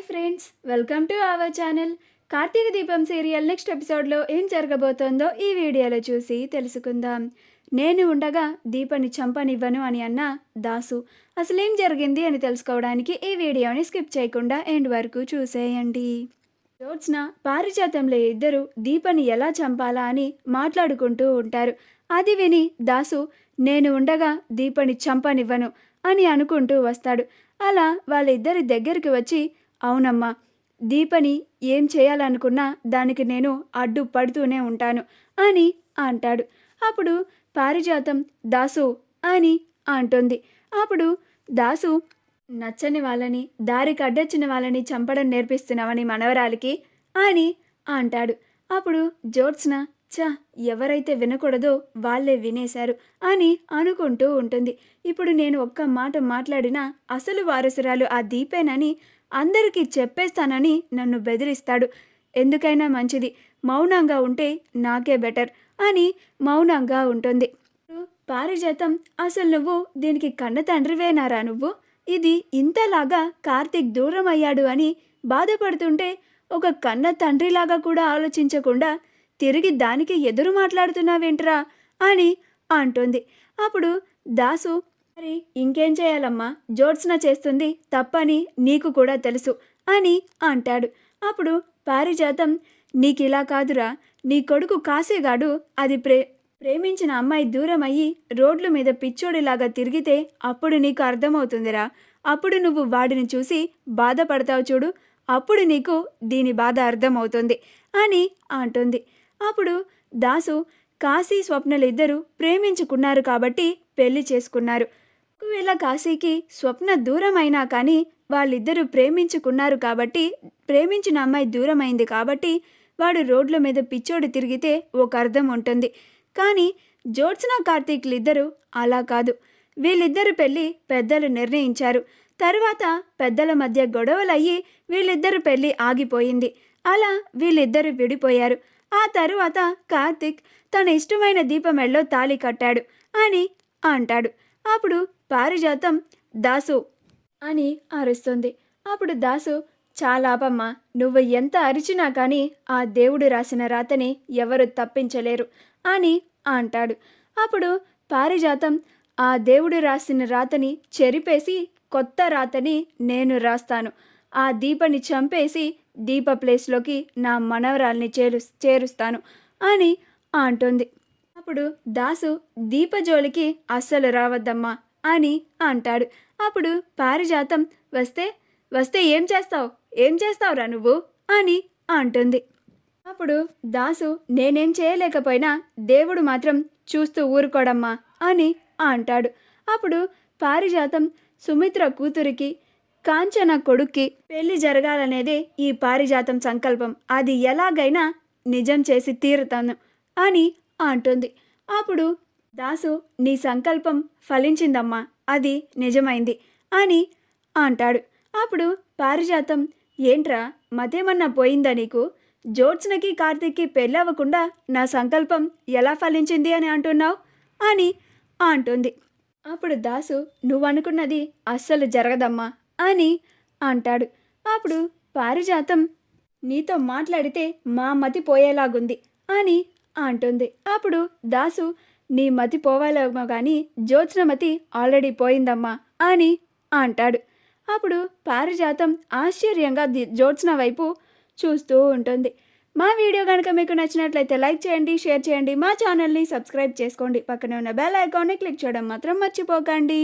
Friends, welcome to our channel. Karthika Deepam serial next ఎపిసోడ్లో ఏం జరగబోతోందో ఈ వీడియోలో చూసి తెలుసుకుందాం. నేను ఉండగా దీపని చంపనివ్వను అని అన్న దాసు అసలేం జరిగింది అని తెలుసుకోవడానికి ఈ వీడియోని స్కిప్ చేయకుండా ఎండ్ వరకు చూసేయండి. జ్యోత్స్న పారిజాతంలో ఇద్దరు దీపని ఎలా చంపాలా అని మాట్లాడుకుంటూ ఉంటారు. అది విని దాసు నేను ఉండగా దీపని చంపనివ్వను అని అనుకుంటూ వస్తాడు. అలా వాళ్ళిద్దరి దగ్గరికి వచ్చి అవునమ్మా, దీపని ఏం చేయాలనుకున్నా దానికి నేను అడ్డు పడుతూనే ఉంటాను అని అంటాడు. అప్పుడు పారిజాతం దాసు అని అంటుంది. అప్పుడు దాసు నచ్చని వాళ్ళని, దారికి అడ్డొచ్చిన వాళ్ళని చంపడం నేర్పిస్తున్నావని మనవరాలికి అని అంటాడు. అప్పుడు జ్యోత్స్న ఎవరైతే వినకూడదో వాళ్ళే వినేశారు అని అనుకుంటూ ఉంటుంది. ఇప్పుడు నేను ఒక్క మాట మాట్లాడినా అసలు వారసురాలు ఆ దీపేనని అందరికీ చెప్పేస్తానని నన్ను బెదిరిస్తాడు. ఎందుకైనా మంచిది మౌనంగా ఉంటే నాకే బెటర్ అని మౌనంగా ఉంటుంది. పారిజాతం అసలు నువ్వు దీనికి కన్న తండ్రివేనారా? నువ్వు ఇది ఇంతలాగా కార్తీక్ దూరం అయ్యాడు అని బాధపడుతుంటే ఒక కన్న తండ్రిలాగా కూడా ఆలోచించకుండా తిరిగి దానికి ఎదురు మాట్లాడుతున్నావేంట్రా అని అంటుంది. అప్పుడు దాసు మరి ఇంకేం చేయాలమ్మా, జ్యోత్స్న చేస్తుంది తప్పని నీకు కూడా తెలుసు అని అంటాడు. అప్పుడు పారిజాతం నీకిలా కాదురా, నీ కొడుకు కాసేగాడు అది ప్రేమించిన అమ్మాయి దూరం అయ్యి రోడ్ల మీద పిచ్చోడిలాగా తిరిగితే అప్పుడు నీకు అర్థమవుతుందిరా. అప్పుడు నువ్వు వాడిని చూసి బాధపడతావు చూడు, అప్పుడు నీకు దీని బాధ అర్థమవుతుంది అని అంటుంది. అప్పుడు దాసు కాశీ స్వప్నలిద్దరూ ప్రేమించుకున్నారు కాబట్టి పెళ్లి చేసుకున్నారు. ఒకవేళ కాశీకి స్వప్న దూరం అయినా కానీ వాళ్ళిద్దరూ ప్రేమించుకున్నారు కాబట్టి, ప్రేమించిన అమ్మాయి దూరమైంది కాబట్టి వాడు రోడ్ల మీద పిచ్చోడు తిరిగితే ఒక అర్థం ఉంటుంది. కానీ జ్యోత్స్న కార్తీక్లిద్దరూ అలా కాదు. వీళ్ళిద్దరు పెళ్ళి పెద్దలు నిర్ణయించారు. తర్వాత పెద్దల మధ్య గొడవలయ్యి వీళ్ళిద్దరు పెళ్ళి ఆగిపోయింది. అలా వీళ్ళిద్దరూ విడిపోయారు. ఆ తరువాత కార్తీక్ తన ఇష్టమైన దీపమెళ్ళో తాళి కట్టాడు అని అంటాడు. అప్పుడు పారిజాతం దాసు అని అరుస్తుంది. అప్పుడు దాసు చాలాపమ్మా, నువ్వు ఎంత అరిచినా కానీ ఆ దేవుడు రాసిన రాతని ఎవరు తప్పించలేరు అని అంటాడు. అప్పుడు పారిజాతం ఆ దేవుడు రాసిన రాతని చెరిపేసి కొత్త రాతని నేను రాస్తాను. ఆ దీపని చంపేసి దీప ప్లేస్లోకి నా మనవరాల్ని చేరుస్తాను అని అంటుంది. అప్పుడు దాసు దీప జోలికి అస్సలు రావద్దమ్మా అని అంటాడు. అప్పుడు పారిజాతం వస్తే ఏం చేస్తావురా నువ్వు అని అంటుంది. అప్పుడు దాసు నేనేం చేయలేకపోయినా దేవుడు మాత్రం చూస్తూ ఊరుకోడమ్మా అని అంటాడు. అప్పుడు పారిజాతం సుమిత్ర కూతురికి కాంచన కొడుక్కి పెళ్లి జరగాలనేదే ఈ పారిజాతం సంకల్పం. అది ఎలాగైనా నిజం చేసి తీరుతాను అని అంటుంది. అప్పుడు దాసు నీ సంకల్పం ఫలించిందమ్మా, అది నిజమైంది అని అంటాడు. అప్పుడు పారిజాతం ఏంట్రా, మతేమన్నా పోయిందా నీకు? జ్యోత్స్నకి కార్తీక్కి పెళ్ళవ్వకుండా నా సంకల్పం ఎలా ఫలించింది అని అంటున్నావు అని అంటుంది. అప్పుడు దాసు నువ్వనుకున్నది అస్సలు జరగదమ్మా అని అంటాడు. అప్పుడు పారిజాతం నీతో మాట్లాడితే మా మతి పోయేలాగుంది అని అంటుంది. అప్పుడు దాసు నీ మతి పోవాలేమో కానీ జ్యోత్స్న మతి ఆల్రెడీ పోయిందమ్మా అని అంటాడు. అప్పుడు పారిజాతం ఆశ్చర్యంగా జ్యోత్స్న వైపు చూస్తూ ఉంటుంది. మా వీడియో కనుక మీకు నచ్చినట్లయితే లైక్ చేయండి, షేర్ చేయండి, మా ఛానల్ని సబ్స్క్రైబ్ చేసుకోండి, పక్కనే ఉన్న బెల్ ఐకాన్ని క్లిక్ చేయడం మాత్రం మర్చిపోకండి.